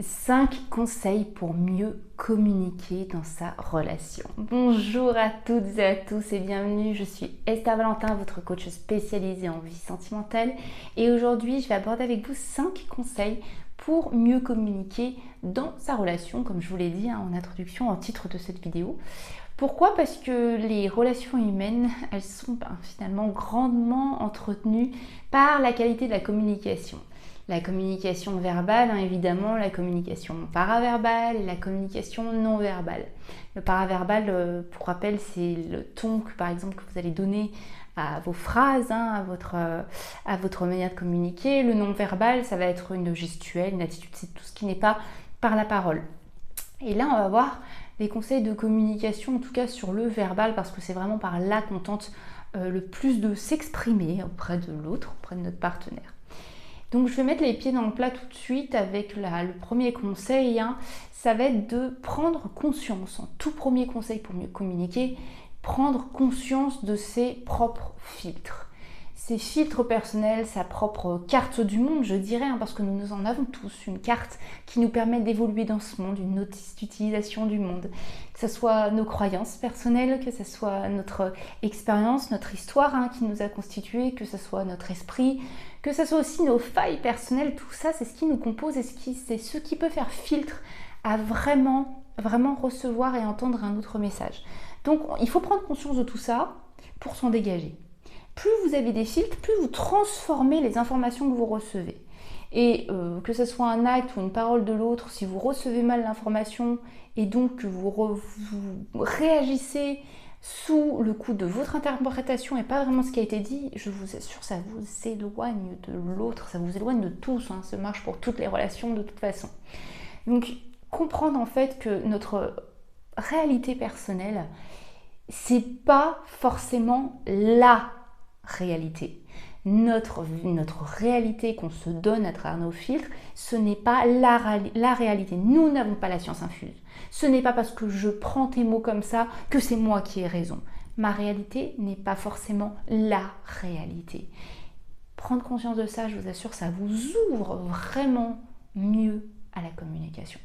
5 conseils pour mieux communiquer dans sa relation. Bonjour à toutes et à tous et bienvenue, je suis Esther Valentin, votre coach spécialisée en vie sentimentale et aujourd'hui je vais aborder avec vous 5 conseils pour mieux communiquer dans sa relation, comme je vous l'ai dit en introduction, en titre de cette vidéo. Pourquoi ? Parce que les relations humaines, elles sont finalement grandement entretenues par la qualité de la communication. La communication verbale, évidemment, la communication paraverbale et la communication non verbale. Le paraverbal, pour rappel, c'est le ton que, par exemple, que vous allez donner à vos phrases, à votre manière de communiquer. Le non verbal, ça va être une gestuelle, une attitude, c'est tout ce qui n'est pas par la parole. Et là, on va voir des conseils de communication, en tout cas sur le verbal, parce que c'est vraiment par là qu'on tente le plus de s'exprimer auprès de l'autre, auprès de notre partenaire. Donc je vais mettre les pieds dans le plat tout de suite avec le premier conseil, ça va être de prendre conscience, en tout premier conseil pour mieux communiquer, prendre conscience de ses propres filtres. Ses filtres personnels, sa propre carte du monde, je dirais, parce que nous en avons tous une carte qui nous permet d'évoluer dans ce monde, une notice d'utilisation du monde. Que ce soit nos croyances personnelles, que ce soit notre expérience, notre histoire qui nous a constitués, que ce soit notre esprit, que ce soit aussi nos failles personnelles, tout ça, c'est ce qui nous compose et c'est ce qui peut faire filtre à vraiment recevoir et entendre un autre message. Donc, il faut prendre conscience de tout ça pour s'en dégager. Plus vous avez des filtres, plus vous transformez les informations que vous recevez. Et que ce soit un acte ou une parole de l'autre, si vous recevez mal l'information et donc que vous réagissez sous le coup de votre interprétation et pas vraiment ce qui a été dit, je vous assure, ça vous éloigne de l'autre, ça vous éloigne de tous, ça marche pour toutes les relations de toute façon. Donc, comprendre en fait que notre réalité personnelle, c'est pas forcément la réalité. Notre réalité qu'on se donne à travers nos filtres, ce n'est pas la réalité. Nous n'avons pas la science infuse. Ce n'est pas parce que je prends tes mots comme ça que c'est moi qui ai raison. Ma réalité n'est pas forcément la réalité. Prendre conscience de ça, je vous assure, ça vous ouvre vraiment mieux à la communication.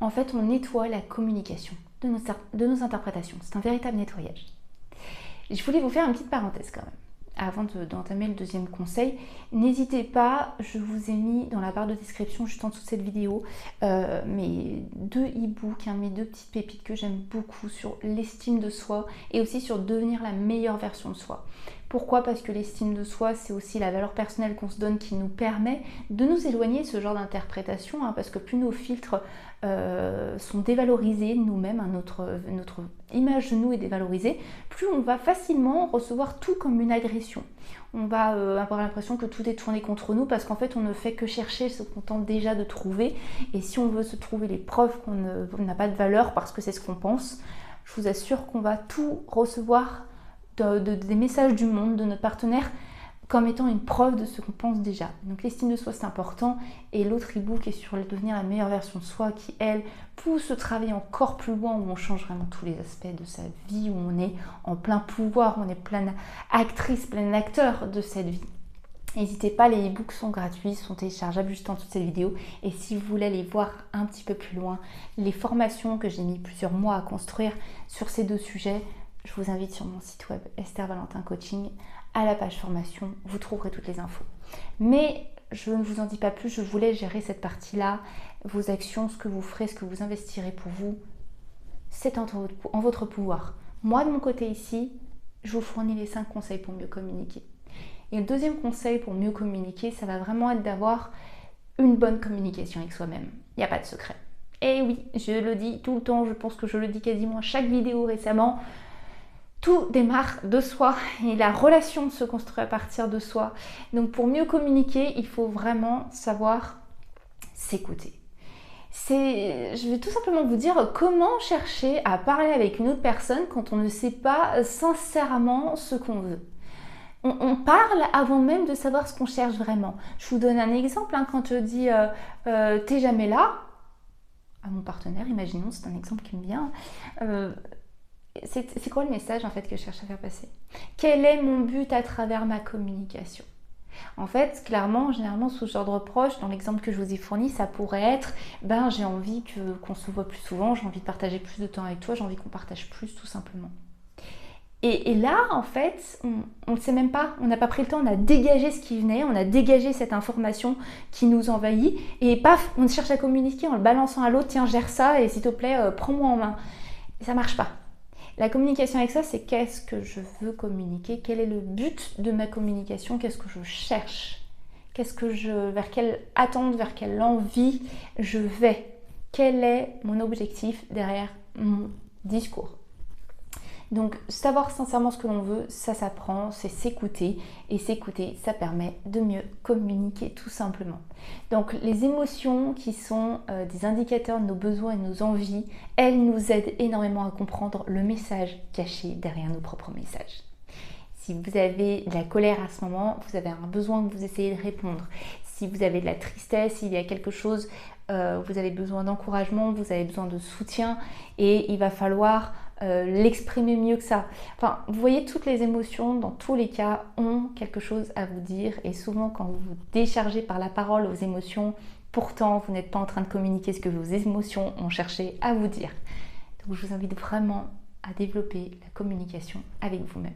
En fait, on nettoie la communication de nos interprétations. C'est un véritable nettoyage. Je voulais vous faire une petite parenthèse quand même. Avant d'entamer le deuxième conseil, n'hésitez pas, je vous ai mis dans la barre de description juste en dessous de cette vidéo mes 2 e-books, mes 2 petites pépites que j'aime beaucoup sur l'estime de soi et aussi sur devenir la meilleure version de soi. Pourquoi ? Parce que l'estime de soi, c'est aussi la valeur personnelle qu'on se donne qui nous permet de nous éloigner de ce genre d'interprétation, parce que plus nos filtres sont dévalorisés nous-mêmes, notre image de nous est dévalorisée, plus on va facilement recevoir tout comme une agression. On va avoir l'impression que tout est tourné contre nous parce qu'en fait on ne fait que chercher ce qu'on tente déjà de trouver, et si on veut se trouver les preuves qu'on n'a pas de valeur parce que c'est ce qu'on pense, je vous assure qu'on va tout recevoir des messages du monde, de notre partenaire, comme étant une preuve de ce qu'on pense déjà. Donc l'estime de soi, c'est important. Et l'autre e-book est sur devenir la meilleure version de soi qui, elle, pousse ce travail encore plus loin, où on change vraiment tous les aspects de sa vie, où on est en plein pouvoir, on est pleine actrice, plein acteur de cette vie. N'hésitez pas, les e-books sont gratuits, sont téléchargeables juste en dessous de cette vidéo. Et si vous voulez aller voir un petit peu plus loin, les formations que j'ai mis plusieurs mois à construire sur ces 2 sujets, je vous invite sur mon site web Esther Valentin Coaching, à la page formation, vous trouverez toutes les infos. Mais je ne vous en dis pas plus, je vous laisse gérer cette partie-là, vos actions, ce que vous ferez, ce que vous investirez pour vous, c'est en votre pouvoir. Moi, de mon côté ici, je vous fournis les 5 conseils pour mieux communiquer. Et le deuxième conseil pour mieux communiquer, ça va vraiment être d'avoir une bonne communication avec soi-même. Il n'y a pas de secret. Et oui, je le dis tout le temps, je pense que je le dis quasiment à chaque vidéo récemment, tout démarre de soi et la relation se construit à partir de soi. Donc pour mieux communiquer, il faut vraiment savoir s'écouter. Je vais tout simplement vous dire comment chercher à parler avec une autre personne quand on ne sait pas sincèrement ce qu'on veut. On parle avant même de savoir ce qu'on cherche vraiment. Je vous donne un exemple, quand je dis t'es jamais là à mon partenaire, imaginons, c'est un exemple qui me vient. C'est quoi le message en fait que je cherche à faire passer ? Quel est mon but à travers ma communication ? En fait, clairement, généralement, sous ce genre de reproche, dans l'exemple que je vous ai fourni, ça pourrait être j'ai envie qu'on se voit plus souvent, j'ai envie de partager plus de temps avec toi, j'ai envie qu'on partage plus, tout simplement. Et là, en fait, on ne sait même pas, on n'a pas pris le temps, on a dégagé ce qui venait, on a dégagé cette information qui nous envahit, et paf, on cherche à communiquer en le balançant à l'autre, tiens, gère ça, et s'il te plaît, prends-moi en main. Et ça marche pas. La communication avec ça, c'est qu'est-ce que je veux communiquer, quel est le but de ma communication, qu'est-ce que je cherche, vers quelle attente, vers quelle envie je vais, quel est mon objectif derrière mon discours. Donc savoir sincèrement ce que l'on veut, ça s'apprend, c'est s'écouter, et s'écouter, ça permet de mieux communiquer tout simplement. Donc les émotions qui sont des indicateurs de nos besoins et de nos envies, elles nous aident énormément à comprendre le message caché derrière nos propres messages. Si vous avez de la colère à ce moment, vous avez un besoin que vous essayez de répondre. Si vous avez de la tristesse, il y a quelque chose, vous avez besoin d'encouragement, vous avez besoin de soutien, et il va falloir l'exprimer mieux que ça. Enfin, vous voyez, toutes les émotions, dans tous les cas, ont quelque chose à vous dire, et souvent quand vous vous déchargez par la parole aux émotions, pourtant vous n'êtes pas en train de communiquer ce que vos émotions ont cherché à vous dire. Donc je vous invite vraiment à développer la communication avec vous-même.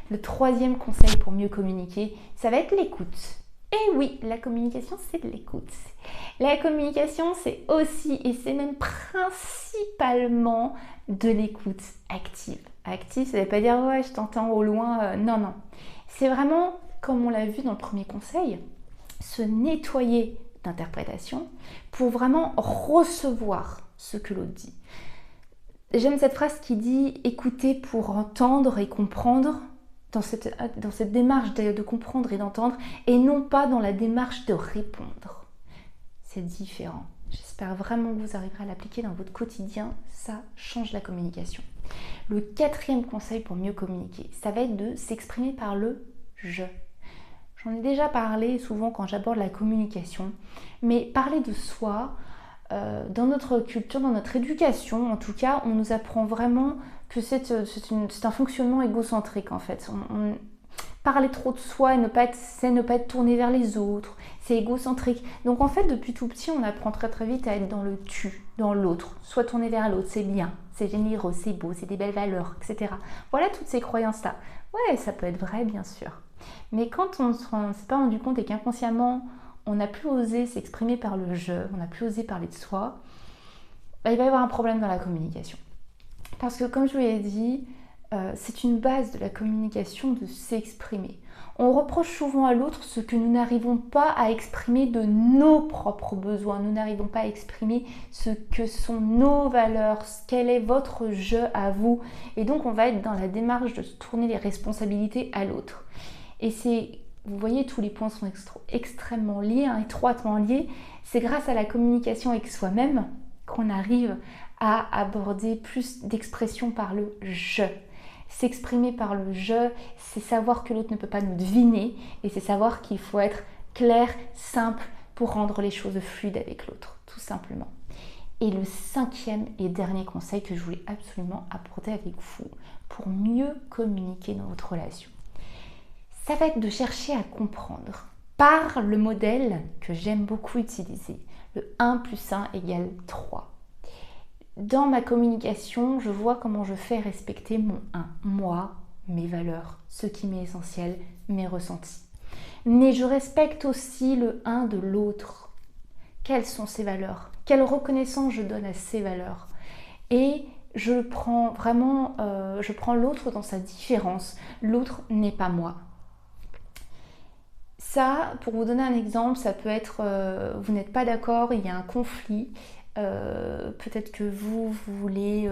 Le troisième conseil pour mieux communiquer, ça va être l'écoute. Et oui, la communication, c'est de l'écoute. La communication, c'est aussi, et c'est même principalement, de l'écoute active. Active, ça ne veut pas dire « ouais, je t'entends au loin ». Non, non. C'est vraiment, comme on l'a vu dans le premier conseil, se nettoyer d'interprétation pour vraiment recevoir ce que l'autre dit. J'aime cette phrase qui dit « écouter pour entendre et comprendre ». Dans cette démarche de comprendre et d'entendre, et non pas dans la démarche de répondre. C'est différent. J'espère vraiment que vous arriverez à l'appliquer dans votre quotidien. Ça change la communication. Le quatrième conseil pour mieux communiquer, ça va être de s'exprimer par le « je ». J'en ai déjà parlé souvent quand j'aborde la communication, mais parler de soi, dans notre culture, dans notre éducation, en tout cas, on nous apprend vraiment que c'est un fonctionnement égocentrique en fait. Parler trop de soi et c'est ne pas être tourné vers les autres, c'est égocentrique. Donc en fait, depuis tout petit, on apprend très très vite à être dans le tu, dans l'autre, soit tourné vers l'autre, c'est bien, c'est généreux, c'est beau, c'est des belles valeurs, etc. Voilà toutes ces croyances-là. Ouais, ça peut être vrai, bien sûr. Mais quand on ne s'est pas rendu compte et qu'inconsciemment, on n'a plus osé s'exprimer par le « je », on n'a plus osé parler de soi, il va y avoir un problème dans la communication. Parce que comme je vous l'ai dit, c'est une base de la communication de s'exprimer. On reproche souvent à l'autre ce que nous n'arrivons pas à exprimer de nos propres besoins. Nous n'arrivons pas à exprimer ce que sont nos valeurs, quel est votre « je » à vous. Et donc on va être dans la démarche de se tourner les responsabilités à l'autre. Et c'est... Vous voyez, tous les points sont extrêmement liés, étroitement liés. C'est grâce à la communication avec soi-même qu'on arrive à aborder plus d'expression par le « je ». S'exprimer par le « je », c'est savoir que l'autre ne peut pas nous deviner, et c'est savoir qu'il faut être clair, simple, pour rendre les choses fluides avec l'autre, tout simplement. Et le cinquième et dernier conseil que je voulais absolument aborder avec vous pour mieux communiquer dans votre relation, ça va être de chercher à comprendre par le modèle que j'aime beaucoup utiliser, le 1 + 1 = 3. Dans ma communication, je vois comment je fais respecter mon 1, moi, mes valeurs, ce qui m'est essentiel, mes ressentis. Mais je respecte aussi le 1 de l'autre. Quelles sont ses valeurs? Quelle reconnaissance je donne à ses valeurs? Et je prends l'autre dans sa différence. L'autre n'est pas moi. Ça, pour vous donner un exemple, ça peut être, vous n'êtes pas d'accord, il y a un conflit, peut-être que vous voulez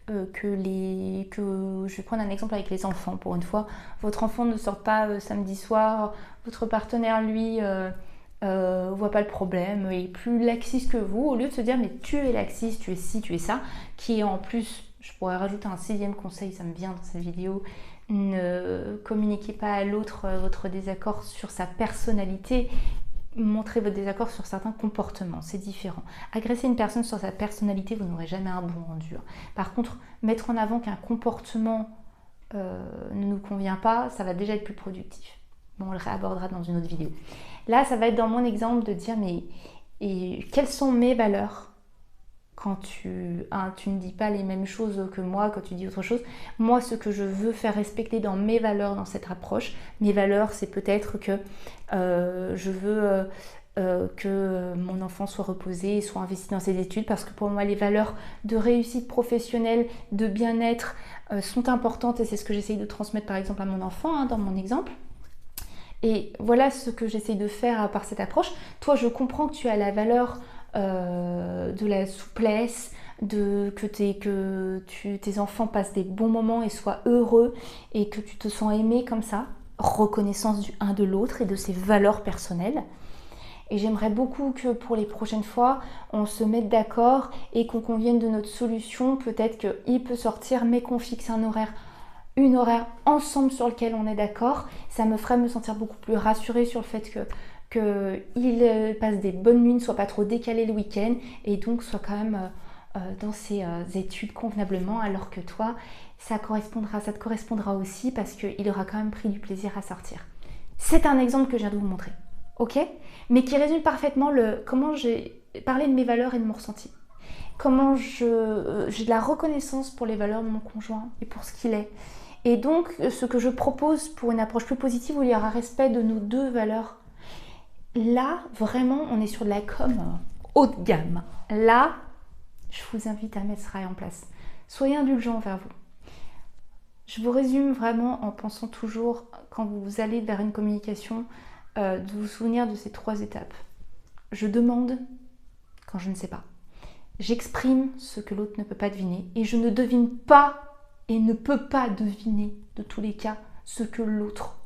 je vais prendre un exemple avec les enfants pour une fois, votre enfant ne sort pas samedi soir, votre partenaire lui voit pas le problème, il est plus laxiste que vous, au lieu de se dire mais tu es laxiste, tu es ci, tu es ça, qui est en plus, je pourrais rajouter un 6e conseil, ça me vient dans cette vidéo, ne communiquez pas à l'autre votre désaccord sur sa personnalité, montrez votre désaccord sur certains comportements, c'est différent. Agresser une personne sur sa personnalité, vous n'aurez jamais un bon rendu. Par contre, mettre en avant qu'un comportement ne nous convient pas, ça va déjà être plus productif. Bon, on le réabordera dans une autre vidéo. Là, ça va être dans mon exemple de dire, mais quelles sont mes valeurs? Quand tu ne dis pas les mêmes choses que moi, quand tu dis autre chose. Moi, ce que je veux faire respecter dans mes valeurs, dans cette approche, mes valeurs, c'est peut-être que je veux que mon enfant soit reposé et soit investi dans ses études, parce que pour moi, les valeurs de réussite professionnelle, de bien-être sont importantes, et c'est ce que j'essaye de transmettre par exemple à mon enfant, dans mon exemple. Et voilà ce que j'essaye de faire par cette approche. Toi, je comprends que tu as la valeur de la souplesse, que tes enfants passent des bons moments et soient heureux, et que tu te sens aimé comme ça, reconnaissance du un de l'autre et de ses valeurs personnelles. Et j'aimerais beaucoup que pour les prochaines fois, on se mette d'accord et qu'on convienne de notre solution. Peut-être qu'il peut sortir, mais qu'on fixe un horaire ensemble sur lequel on est d'accord. Ça me ferait me sentir beaucoup plus rassurée sur le fait qu'il passe des bonnes nuits, ne soit pas trop décalé le week-end, et donc soit quand même dans ses études convenablement, alors que toi, ça te correspondra aussi, parce qu'il aura quand même pris du plaisir à sortir. C'est un exemple que je viens de vous montrer, ok? Mais qui résume parfaitement comment j'ai parlé de mes valeurs et de mon ressenti. Comment j'ai de la reconnaissance pour les valeurs de mon conjoint et pour ce qu'il est. Et donc, ce que je propose pour une approche plus positive, où il y aura respect de nos deux valeurs, là, vraiment, on est sur de la com haut de gamme. Là, je vous invite à mettre ce rail en place. Soyez indulgents envers vous. Je vous résume vraiment en pensant toujours, quand vous allez vers une communication, de vous souvenir de ces 3 étapes. Je demande quand je ne sais pas. J'exprime ce que l'autre ne peut pas deviner, et je ne devine pas et ne peut pas deviner, de tous les cas, ce que l'autre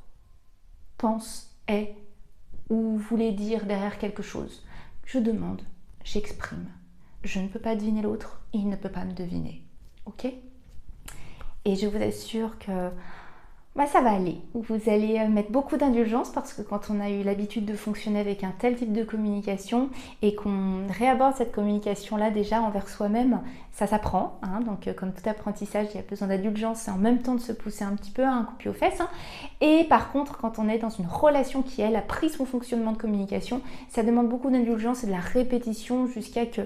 pense, est ou voulait dire derrière quelque chose. Je demande, j'exprime. Je ne peux pas deviner l'autre, et il ne peut pas me deviner. Ok? Et je vous assure que ça va aller. Vous allez mettre beaucoup d'indulgence, parce que quand on a eu l'habitude de fonctionner avec un tel type de communication et qu'on réaborde cette communication-là déjà envers soi-même, ça s'apprend. Donc comme tout apprentissage, il y a besoin d'indulgence et en même temps de se pousser un petit peu à un coup de pied aux fesses. Et par contre, quand on est dans une relation qui, elle, a pris son fonctionnement de communication, ça demande beaucoup d'indulgence et de la répétition jusqu'à que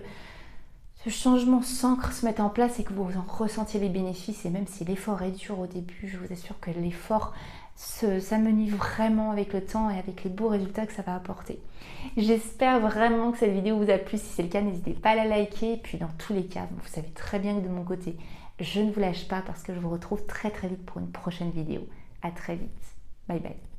ce changement s'ancre, se mette en place et que vous en ressentiez les bénéfices. Et même si l'effort est dur au début, je vous assure que l'effort s'amenuise vraiment avec le temps et avec les beaux résultats que ça va apporter. J'espère vraiment que cette vidéo vous a plu. Si c'est le cas, n'hésitez pas à la liker. Et puis dans tous les cas, vous savez très bien que de mon côté, je ne vous lâche pas, parce que je vous retrouve très très vite pour une prochaine vidéo. À très vite. Bye bye.